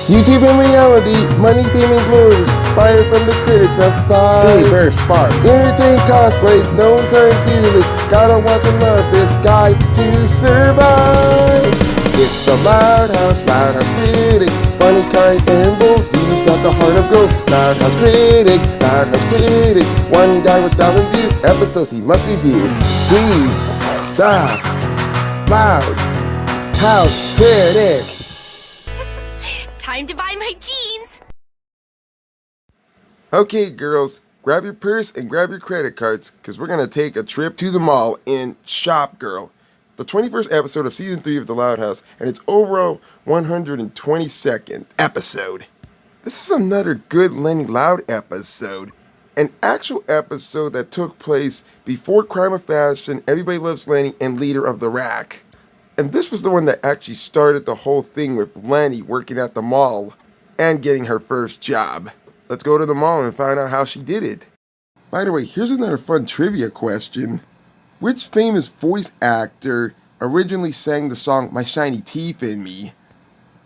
YouTube and reality, money, fame, and glory. Fire from the critics of fire. Saber spark. Entertain cosplay, no turn fearless. Gotta want to love this guy to survive. It's the Loud House Critic. Funny, kind, and bold. He's got the heart of gold. Loud House Critic. One guy with 1,000 views. Episodes he must review. He's the Loud House Critic. Time to buy my jeans! Okay, girls, grab your purse and grab your credit cards, because we're going to take a trip to the mall in Shop Girl, the 21st episode of Season 3 of The Loud House, and its overall 122nd episode. This is another good Leni Loud episode, an actual episode that took place before Crime of Fashion, Everybody Loves Leni, and Leader of the Rack. And this was the one that actually started the whole thing with Leni working at the mall and getting her first job. Let's go to the mall and find out how she did it. By the way, here's another fun trivia question. Which famous voice actor originally sang the song My Shiny Teeth in Me?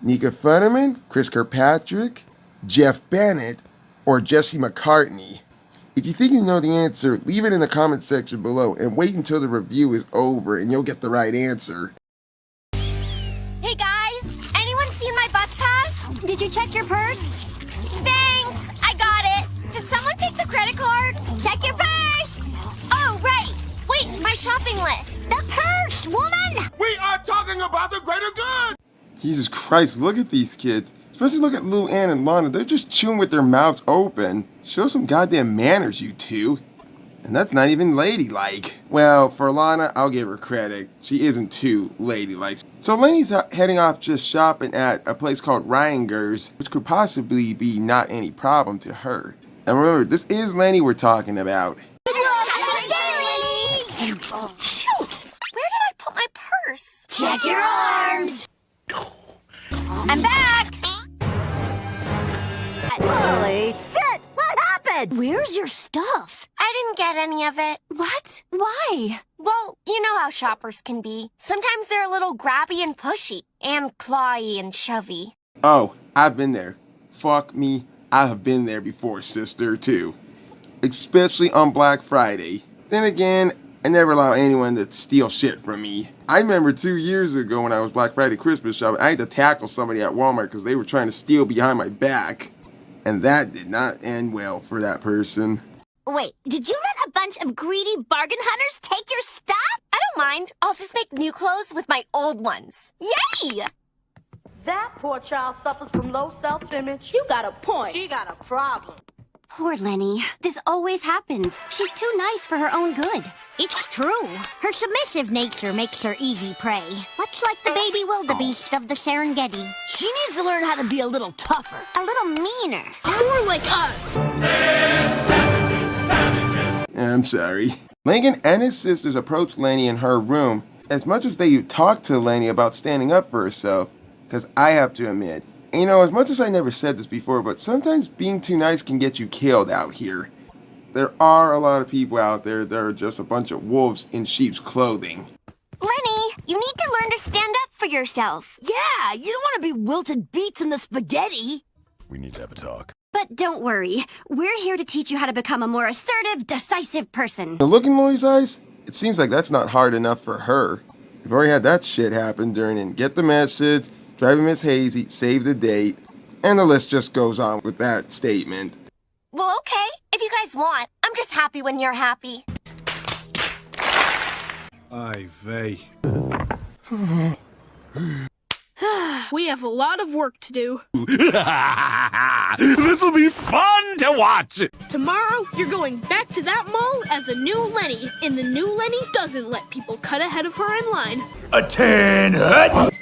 Nika Futterman, Chris Kirkpatrick, Jeff Bennett, or Jesse McCartney? If you think you know the answer, leave it in the comment section below and wait until the review is over and you'll get the right answer. Hey guys, anyone seen my bus pass? Did you check your purse? Thanks, I got it. Did someone take the credit card? Check your purse! Oh, right. Wait, my shopping list. The purse, woman! We are talking about the greater good! Jesus Christ, look at these kids. Especially look at Lou Ann and Lana. They're just chewing with their mouths open. Show some goddamn manners, you two. And that's not even ladylike. Well, for Lana, I'll give her credit. She isn't too ladylike. So Leni's heading off just shopping at a place called Reinger's, which could possibly be not any problem to her. And remember, this is Leni we're talking about. Shoot! Where did I put my purse? Check your arms! I'm back! Holy shit! What happened? Where's your stuff? I didn't get any of it. What? Why? Well, you know how shoppers can be. Sometimes they're a little grabby and pushy, and clawy and shovey. Oh, I've been there. Fuck me, I have been there before, sister, too. Especially on Black Friday. Then again, I never allow anyone to steal shit from me. I remember 2 years ago when I was Black Friday Christmas shopping, I had to tackle somebody at Walmart because they were trying to steal behind my back. And that did not end well for that person. Wait, did you let a bunch of greedy bargain hunters take your stuff? I don't mind. I'll just make new clothes with my old ones. Yay! That poor child suffers from low self-image. You got a point. She got a problem. Poor Leni. This always happens. She's too nice for her own good. It's true. Her submissive nature makes her easy prey. Much like the baby wildebeest of the Serengeti. She needs to learn how to be a little tougher. A little meaner. More like us. I'm sorry. Lincoln and his sisters approached Leni in her room as much as they talked to Leni about standing up for herself. Because I have to admit, you know, as much as I never said this before, but sometimes being too nice can get you killed out here. There are a lot of people out there that are just a bunch of wolves in sheep's clothing. Leni, you need to learn to stand up for yourself. Yeah, you don't want to be wilted beets in the spaghetti. We need to have a talk. But don't worry. We're here to teach you how to become a more assertive, decisive person. The look in Lori's eyes, it seems like that's not hard enough for her. We've already had that shit happen during Get the Message, Driving Miss Hazy, Save the Date, and the list just goes on with that statement. Well, okay. If you guys want. I'm just happy when you're happy. Aye vey. We have a lot of work to do. This'll be fun to watch! Tomorrow, you're going back to that mall as a new Leni, and the new Leni doesn't let people cut ahead of her in line. A 10 hut!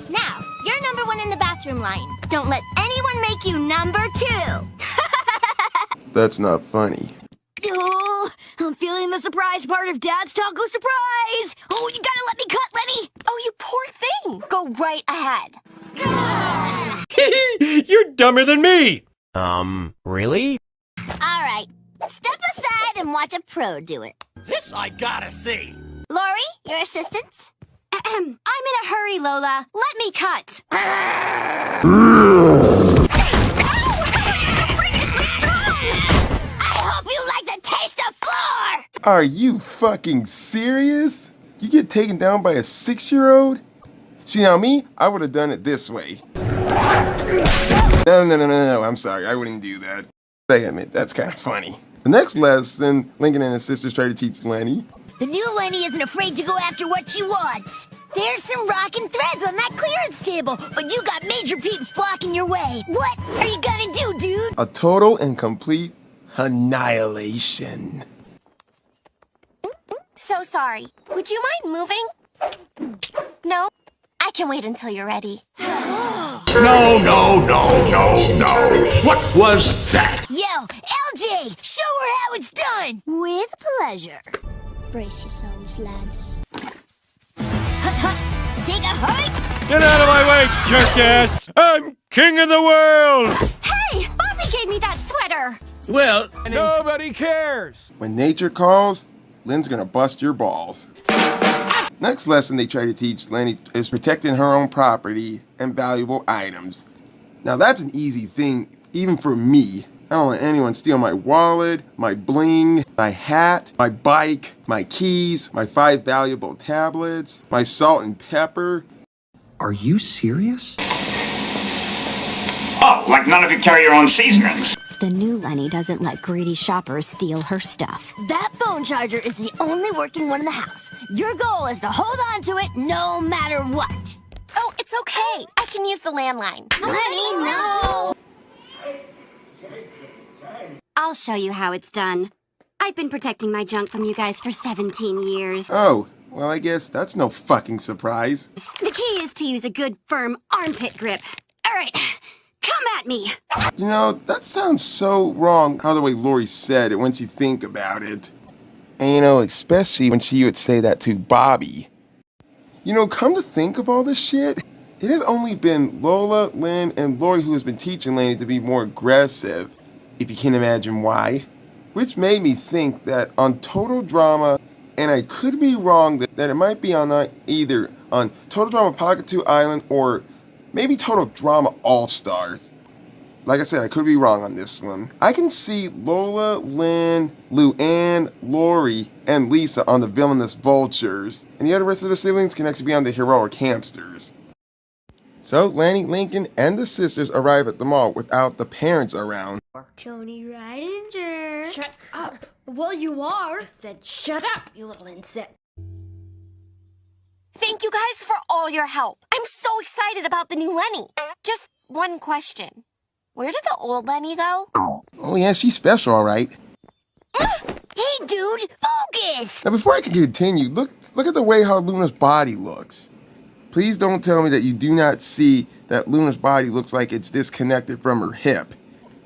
Now, you're number one in the bathroom line. Don't let anyone make you number two. That's not funny. Oh, I'm feeling the surprise part of Dad's taco surprise. Oh, you gotta let me cut, Leni. Oh, you poor thing. Go right ahead. You're dumber than me! Really? All right, step aside and watch a pro do it. This I gotta see. Lori, your assistant. I'm in a hurry, Lola. Let me cut. I hope you like the taste of floor! Are you fucking serious? You get taken down by a 6-year-old? See, now me, I would have done it this way. No, I'm sorry, I wouldn't do that. I admit, that's kind of funny. The next lesson, Lincoln and his sisters try to teach Leni. The new Leni isn't afraid to go after what she wants. There's some rockin' threads on that clearance table, but you got major peeps blocking your way. What are you gonna do, dude? A total and complete annihilation. So sorry. Would you mind moving? No? I can wait until you're ready. No. What was that? Yo, LJ, show her how it's done. With pleasure. Brace yourselves, lads. Take a hike. Get out of my way, jerk-ass! I'm king of the world! Hey, Bobby gave me that sweater. Well, Nobody cares! When nature calls, Lynn's gonna bust your balls. Next lesson they try to teach Leni is protecting her own property and valuable items. Now that's an easy thing, even for me. I don't let anyone steal my wallet, my bling, my hat, my bike, my keys, my 5 valuable tablets, my salt and pepper. Are you serious? Oh, like none of you carry your own seasonings. The new Leni doesn't let greedy shoppers steal her stuff. That phone charger is the only working one in the house. Your goal is to hold on to it no matter what. Oh, it's okay. I can use the landline. Leni, no! I'll show you how it's done. I've been protecting my junk from you guys for 17 years. Oh, well I guess that's no fucking surprise. The key is to use a good, firm armpit grip. All right, come at me. You know, that sounds so wrong how the way Lori said it once you think about it. And you know, especially when she would say that to Bobby. You know, come to think of all this shit, it has only been Lola, Lynn, and Lori who has been teaching Leni to be more aggressive, if you can imagine why. Which made me think that on Total Drama, and I could be wrong, that it might be on either on Total Drama Pocket 2 Island or maybe Total Drama All-Stars. Like I said, I could be wrong on this one. I can see Lola, Lynn, Luann, Lori, and Lisa on the villainous vultures, and the other rest of the siblings can actually be on the heroic hamsters. So Leni, Lincoln, and the sisters arrive at the mall without the parents around. Tony Ridinger. Shut up. Well, you are. I said shut up, you little insect. Thank you guys for all your help. I'm so excited about the new Leni. Just one question. Where did the old Leni go? Oh yeah, she's special, all right. Hey, dude, focus! Now before I can continue, look at the way how Luna's body looks. Please don't tell me that you do not see that Luna's body looks like it's disconnected from her hip.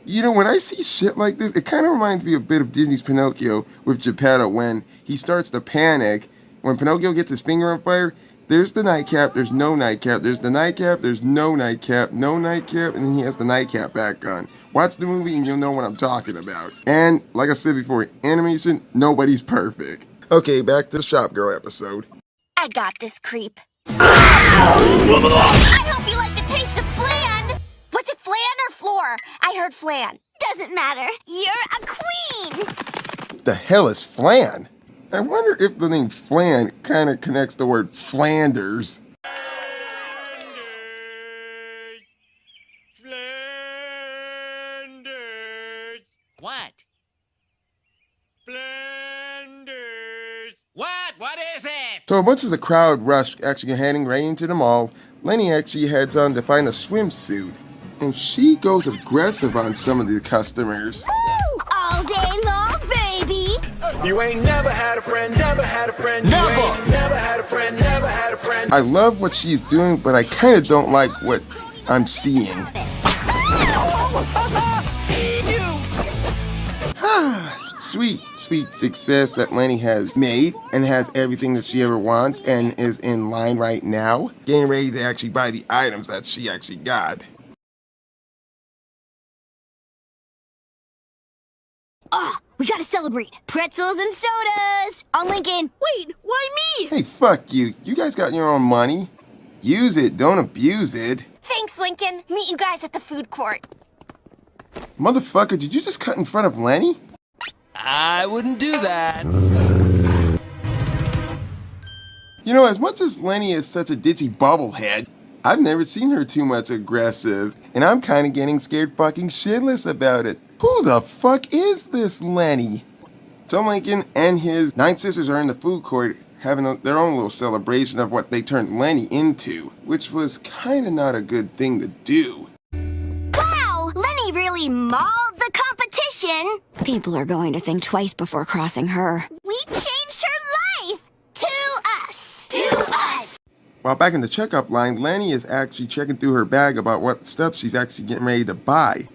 You know, when I see shit like this, it kind of reminds me a bit of Disney's Pinocchio with Geppetto when he starts to panic. When Pinocchio gets his finger on fire, there's the nightcap, there's no nightcap, there's the nightcap, there's no nightcap, and then he has the nightcap back on. Watch the movie and you'll know what I'm talking about. And, like I said before, animation, nobody's perfect. Okay, back to the Shop Girl episode. I got this, creep. I hope you like the taste of flan! Was it flan or floor? I heard flan. Doesn't matter. You're a queen! The hell is flan? I wonder if the name Flan kind of connects the word Flanders. Flanders. What? Flanders. What is it? So a bunch of the crowd rush actually heading right into the mall. Leni actually heads on to find a swimsuit. And she goes aggressive on some of the customers. All day long, baby! You ain't never had a friend, never had a friend. Never! You ain't never had a friend, never had a friend. I love what she's doing, but I kind of don't like what I'm seeing. Sweet success that Leni has made and has everything that she ever wants and is in line right now, getting ready to actually buy the items that she actually got. Oh, We gotta celebrate. Pretzels and sodas. On Lincoln. Wait, why me? Hey, fuck you. You guys got your own money. Use it, don't abuse it. Thanks, Lincoln. Meet you guys at the food court. Motherfucker, did you just cut in front of Leni? I wouldn't do that. You know, as much as Leni is such a ditzy bobblehead, I've never seen her too much aggressive, and I'm kind of getting scared fucking shitless about it. Who the fuck is this Leni? So Lincoln and his 9 sisters are in the food court having their own little celebration of what they turned Leni into, which was kind of not a good thing to do. Wow! Leni really mauled the competition. People are going to think twice before crossing her. We changed her life! To us! To us! While back in the checkup line, Leni is actually checking through her bag about what stuff she's actually getting ready to buy,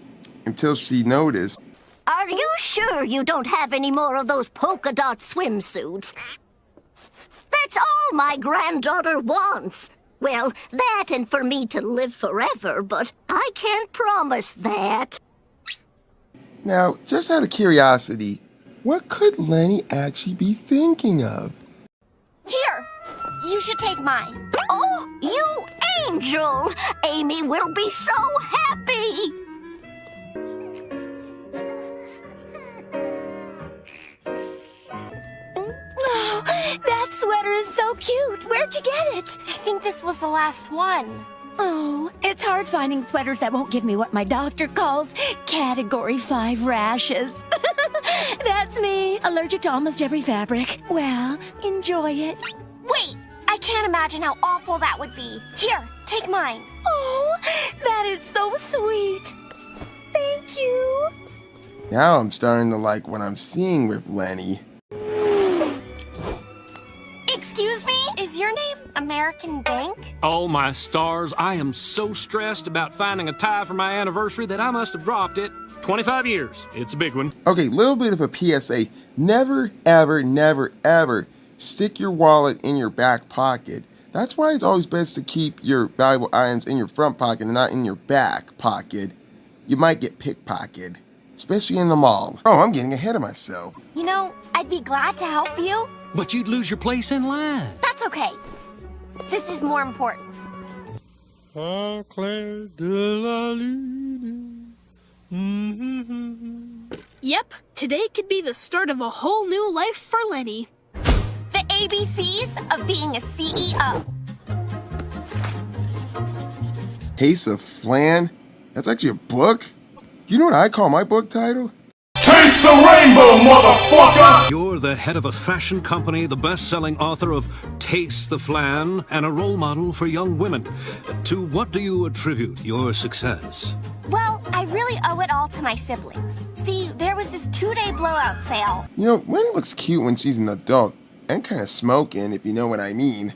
until she noticed. Are you sure you don't have any more of those polka dot swimsuits? That's all my granddaughter wants. Well, that and for me to live forever, but I can't promise that. Now, just out of curiosity, what could Leni actually be thinking of? Here, you should take mine. Oh, you angel! Amy will be so happy! Oh, that sweater is so cute. Where'd you get it? I think this was the last one. Oh, it's hard finding sweaters that won't give me what my doctor calls Category 5 rashes. That's me, allergic to almost every fabric. Well, enjoy it. Wait, I can't imagine how awful that would be. Here, take mine. Oh, that is so sweet. Thank you. Now I'm starting to like what I'm seeing with Leni. Excuse me? Is your name American Bank? Oh, my stars. I am so stressed about finding a tie for my anniversary that I must have dropped it. 25 years. It's a big one. Okay, little bit of a PSA. Never, ever, never, ever stick your wallet in your back pocket. That's why it's always best to keep your valuable items in your front pocket and not in your back pocket. You might get pickpocketed, especially in the mall. Oh, I'm getting ahead of myself. You know, I'd be glad to help you. But you'd lose your place in line. That's okay. This is more important. Yep, today could be the start of a whole new life for Leni. The ABCs of being a CEO. Case of Flan? That's actually a book? Do you know what I call my book title? Taste the rainbow, motherfucker! You're the head of a fashion company, the best-selling author of Taste the Flan, and a role model for young women. To what do you attribute your success? Well, I really owe it all to my siblings. See, there was this 2-day blowout sale. You know, Leni looks cute when she's an adult, and kind of smoking, if you know what I mean.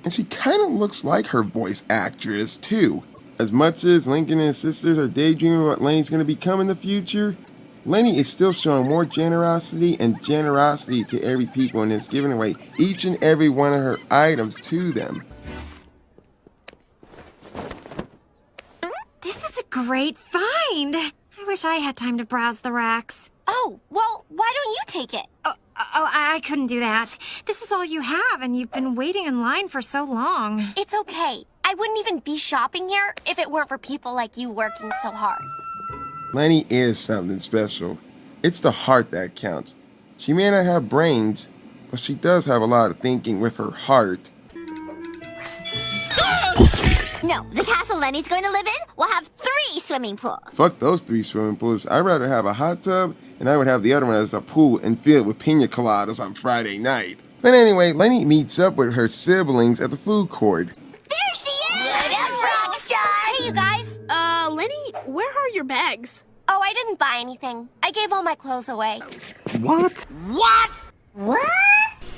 And she kind of looks like her voice actress, too. As much as Lincoln and his sisters are daydreaming what Leni's going to become in the future, Leni is still showing more generosity and generosity to every people and is giving away each and every one of her items to them. This is a great find. I wish I had time to browse the racks. Oh, well, why don't you take it? I couldn't do that. This is all you have, and you've been waiting in line for so long. It's okay. I wouldn't even be shopping here if it weren't for people like you working so hard. Leni is something special. It's the heart that counts. She may not have brains, but she does have a lot of thinking with her heart. No, the castle Leni's going to live in will have 3 swimming pools. Fuck those 3 swimming pools. I'd rather have a hot tub, and I would have the other one as a pool and filled with pina coladas on Friday night. But anyway, Leni meets up with her siblings at the food court. There she is! Hey, you guys. Leni, where are your bags? Oh, I didn't buy anything. I gave all my clothes away. What? What? What?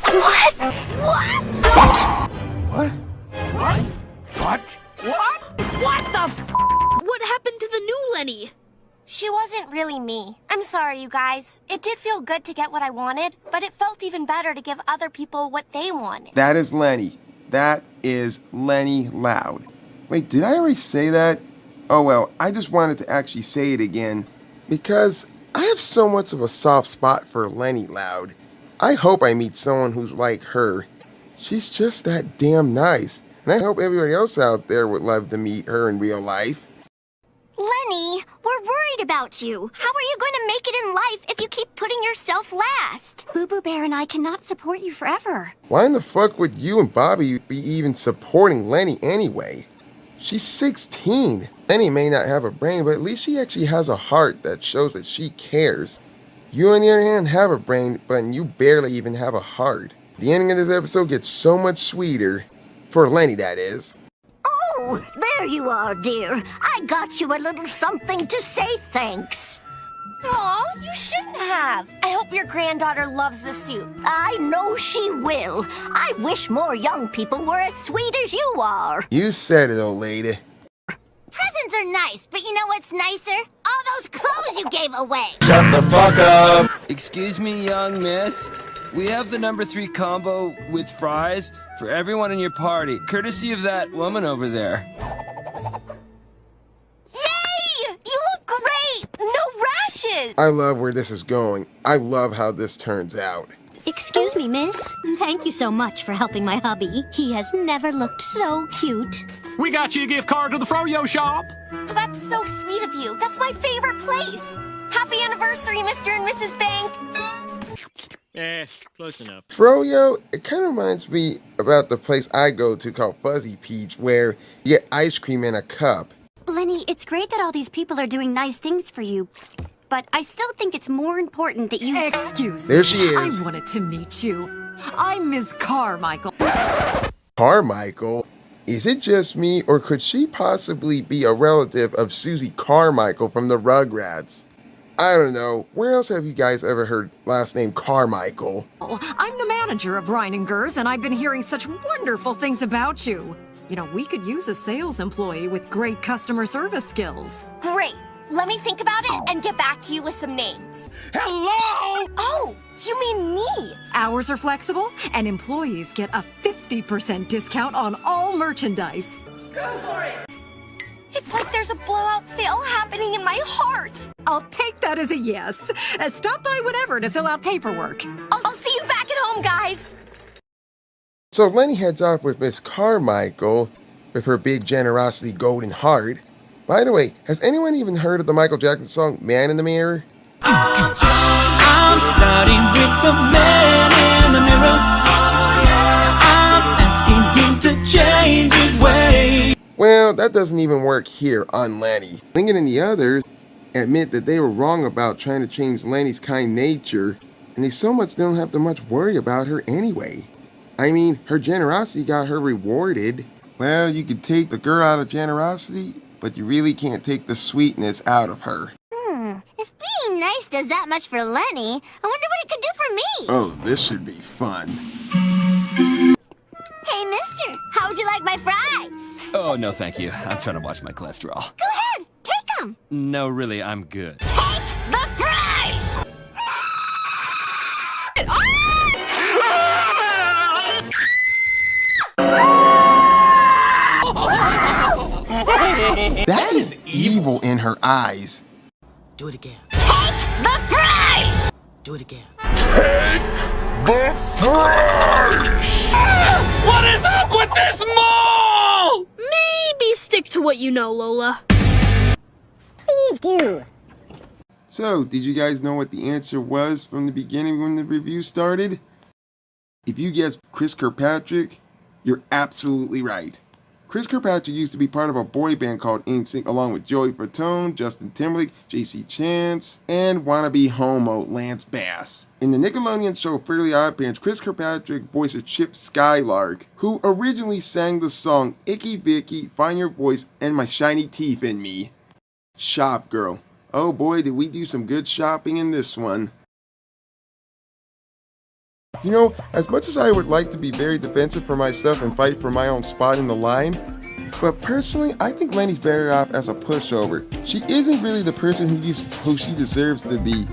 What? What? What? What? What? What? What the f***? What happened to the new Leni? She wasn't really me. I'm sorry, you guys. It did feel good to get what I wanted, but it felt even better to give other people what they wanted. That is Leni. That is Leni Loud. Wait, did I already say that? Oh well, I just wanted to actually say it again because I have so much of a soft spot for Leni Loud. I hope I meet someone who's like her. She's just that damn nice. And I hope everybody else out there would love to meet her in real life. Lenny, we're worried about you. How are you going to make it in life if you keep putting yourself last? Boo Boo Bear and I cannot support you forever. Why in the fuck would you and Bobby be even supporting Leni anyway? She's 16. Leni may not have a brain, but at least she actually has a heart that shows that she cares. You, on the other hand, have a brain, but you barely even have a heart. The ending of this episode gets so much sweeter. For Leni, that is. Oh, there you are, dear. I got you a little something to say thanks. Aw, you shouldn't have. I hope your granddaughter loves the suit. I know she will. I wish more young people were as sweet as you are. You said it, old lady. Presents are nice, but you know what's nicer? All those clothes you gave away. Shut the fuck up! Excuse me, young miss. We have the number 3 combo with fries for everyone in your party, courtesy of that woman over there. Yay! You look great! No rashes! I love where this is going. I love how this turns out. Excuse me, miss. Thank you so much for helping my hubby. He has never looked so cute. We got you a gift card to the Froyo shop. That's so sweet of you. That's my favorite place. Happy anniversary, Mr. and Mrs. Bank. Yes, close enough. Froyo, it kind of reminds me about the place I go to called Fuzzy Peach, where you get ice cream in a cup. Lenny, it's great that all these people are doing nice things for you, but I still think it's more important that you... Excuse me. There she is. I wanted to meet you. I'm Ms. Carmichael. Carmichael? Is it just me, or could she possibly be a relative of Susie Carmichael from the Rugrats? I don't know. Where else have you guys ever heard last name Carmichael? I'm the manager of Reiningers, and I've been hearing such wonderful things about you. You know, we could use a sales employee with great customer service skills. Great. Let me think about it and get back to you with some names. Hello! Oh, you mean me? Hours are flexible, and employees get a 50% discount on all merchandise. Go for it! It's like there's a blowout sale happening in my heart. I'll take that as a yes. Stop by whenever to fill out paperwork. I'll see you back at home, guys. So Leni heads off with Miss Carmichael with her big generosity golden heart. By the way, has anyone even heard of the Michael Jackson song Man in the Mirror? I'm starting with the man in the mirror. I'm asking him to change his ways. Well, that doesn't even work here on Leni. Lincoln and the others admit that they were wrong about trying to change Leni's kind nature, and they so much don't have to much worry about her anyway. I mean, her generosity got her rewarded. Well, you could take the girl out of generosity, but you really can't take the sweetness out of her. If being nice does that much for Lenny, I wonder what it could do for me. Oh, this should be fun. Hey, mister, how would you like my fries? Oh, no thank you. I'm trying to watch my cholesterol. Go ahead, take them. No, really, I'm good. Take the fries! That is evil in her eyes. Do it again. Take the fries! Do it again. The fries! What is up with this mall? Maybe stick to what you know, Lola. Please do. So, did you guys know what the answer was from the beginning when the review started? If you guessed Chris Kirkpatrick, you're absolutely right. Chris Kirkpatrick used to be part of a boy band called NSYNC along with Joey Fatone, Justin Timberlake, J.C. Chance, and wannabe homo Lance Bass. In the Nickelodeon show Fairly OddParents, Chris Kirkpatrick voiced Chip Skylark, who originally sang the song Icky Vicky, Find Your Voice, and My Shiny Teeth in Me. Shop Girl. Oh boy, did we do some good shopping in this one. You know, as much as I would like to be very defensive for myself and fight for my own spot in the line, but personally, I think Leni's better off as a pushover. She isn't really the person who she deserves to be.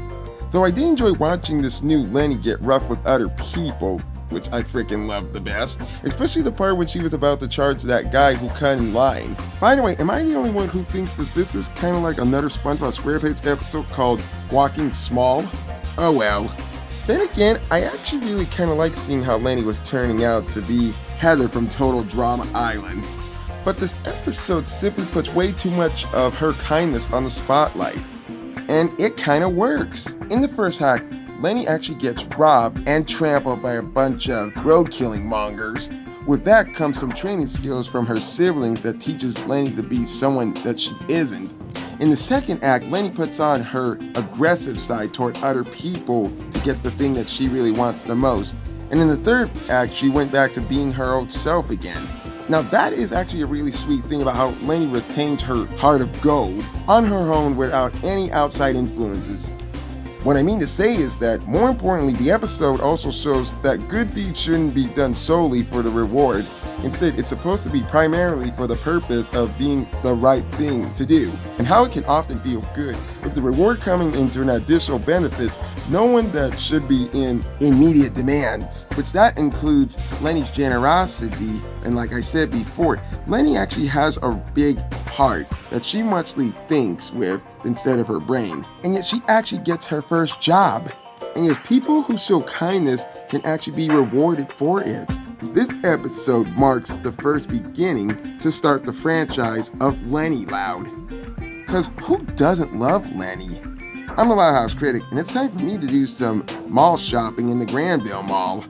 Though I did enjoy watching this new Leni get rough with other people, which I freaking loved the best, especially the part when she was about to charge that guy who cut in line. By the way, am I the only one who thinks that this is kind of like another SpongeBob SquarePants episode called Walking Small? Oh well. Then again, I actually really kind of like seeing how Leni was turning out to be Heather from Total Drama Island. But this episode simply puts way too much of her kindness on the spotlight. And it kind of works. In the first act, Leni actually gets robbed and trampled by a bunch of road-killing mongers. With that comes some training skills from her siblings that teaches Leni to be someone that she isn't. In the second act, Leni puts on her aggressive side toward other people to get the thing that she really wants the most. And in the third act, she went back to being her old self again. Now that is actually a really sweet thing about how Leni retains her heart of gold on her own without any outside influences. What I mean to say is that, more importantly, the episode also shows that good deeds shouldn't be done solely for the reward. Instead, it's supposed to be primarily for the purpose of being the right thing to do, and how it can often feel good with the reward coming into an additional benefit, knowing that should be in immediate demands, which that includes Leni's generosity. And like I said before, Leni actually has a big heart that she muchly thinks with instead of her brain, and yet she actually gets her first job, and yet people who show kindness can actually be rewarded for it. This episode marks the first beginning to start the franchise of Leni Loud. Cause who doesn't love Leni? I'm the Loud House Critic, and it's time for me to do some mall shopping in the Granville Mall.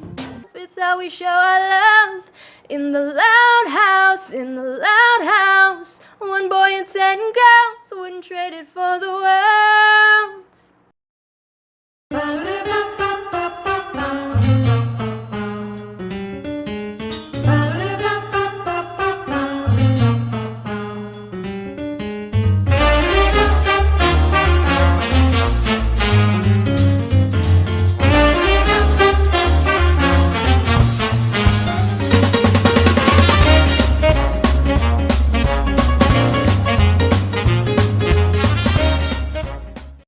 It's how we show our love in the Loud House, in the Loud House. One boy and 10 girls wouldn't trade it for the world.